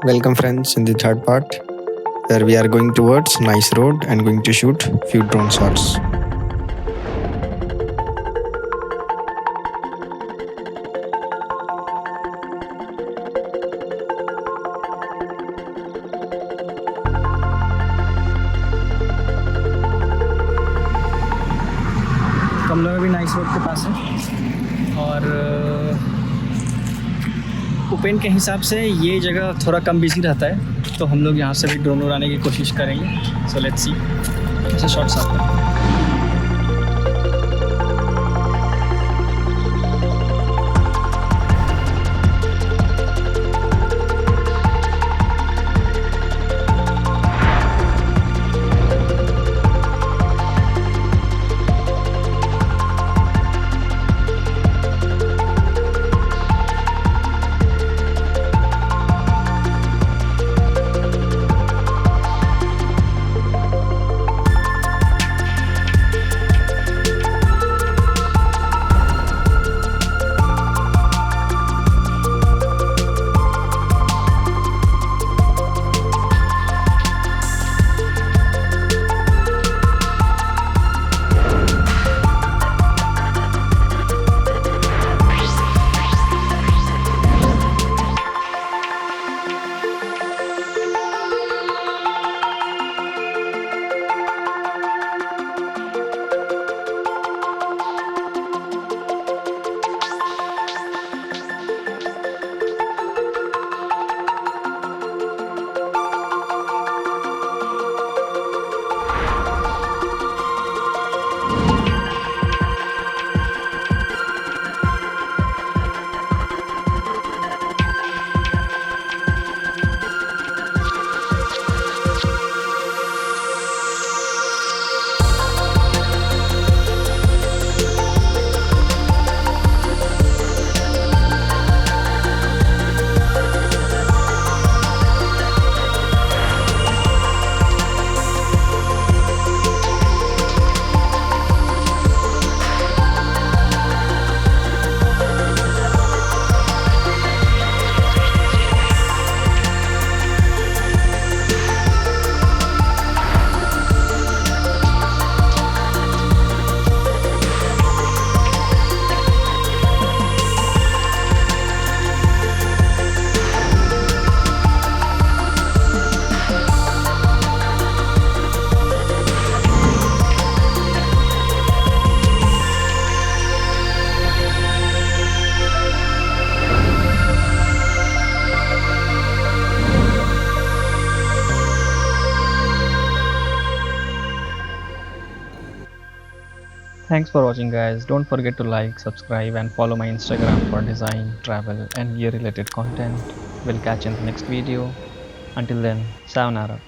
Welcome friends in the third part where we are going towards nice road and going to shoot few drone shots. तो हम लोग अभी nice road के पास हैं और open के हिसाब से ये जगह थोड़ा कम बिजी रहता है, तो हम लोग यहाँ से भी ड्रोन उड़ाने की कोशिश करेंगे। सो लेट्स सी कैसे शॉट्स आते हैं। Thanks for watching guys. Don't forget to like, subscribe and follow my Instagram for design, travel and gear related content. We'll catch you in the next video. Until then, sayonara.